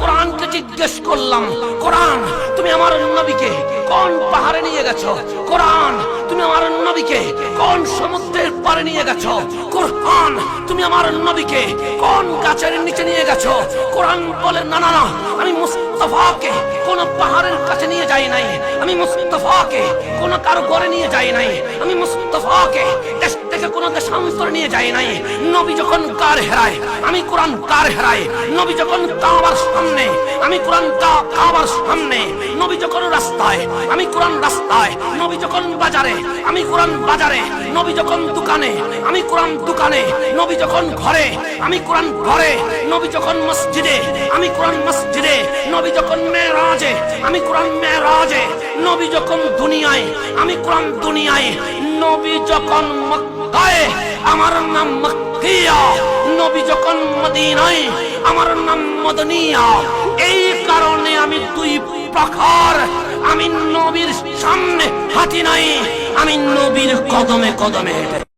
কোরআনকে জিজ্ঞেস করলাম, কোরআন তুমি আমার নবীকে কোন পাহাড়ে নিয়ে গেছো? কোরআন তুমি আমার নবীকে কোন সমুদ্রের পাড়ে নিয়ে গেছো? কোরআন তুমি আমার নবীকে কোন গাছের নিচে নিয়ে গেছো? কোরআন বলে না না না, আমি মুস্তাফাকে কোন পাহাড়ের কাছে নিয়ে যাই নাই, আমি মুস্তাফাকে কোন কারো ঘরে নিয়ে যাই নাই, আমি মুস্তাফাকে দেশ থেকে কোন দেশান্তরে নিয়ে যাই নাই। নবী যখন কার হেরায় আমি কোরআন কার হেরাই। নবী যখন কাবার সামনে আমি কোরআন কাবার সামনে। নবী যখন রাস্তায় আমি কোরআন রাস্তায়। নবী যখন বাজারে আমি কোরআন বাজারে। নবী যখন দোকানে আমি কোরআন দোকানে। নবী যখন ঘরে আমি কোরআন ঘরে। নবী যখন মসজিদে আমি কোরআন মসজিদে। নবী যখন মেরাজে আমি কোরআন মেরাজে। নবী যখন দুনিয়ায় আমি কোরআন দুনিয়ায়। নবী যখন মক্কায় আমার নাম মক্কিয়া। নবী যখন মদিনায় আমার নাম মদনিয়া। এই কারণে আমি দুই প্রকার, আমি নবীর সামনে হাঁটি নাই, আমি নবীর কদমে কদমে হেঁটে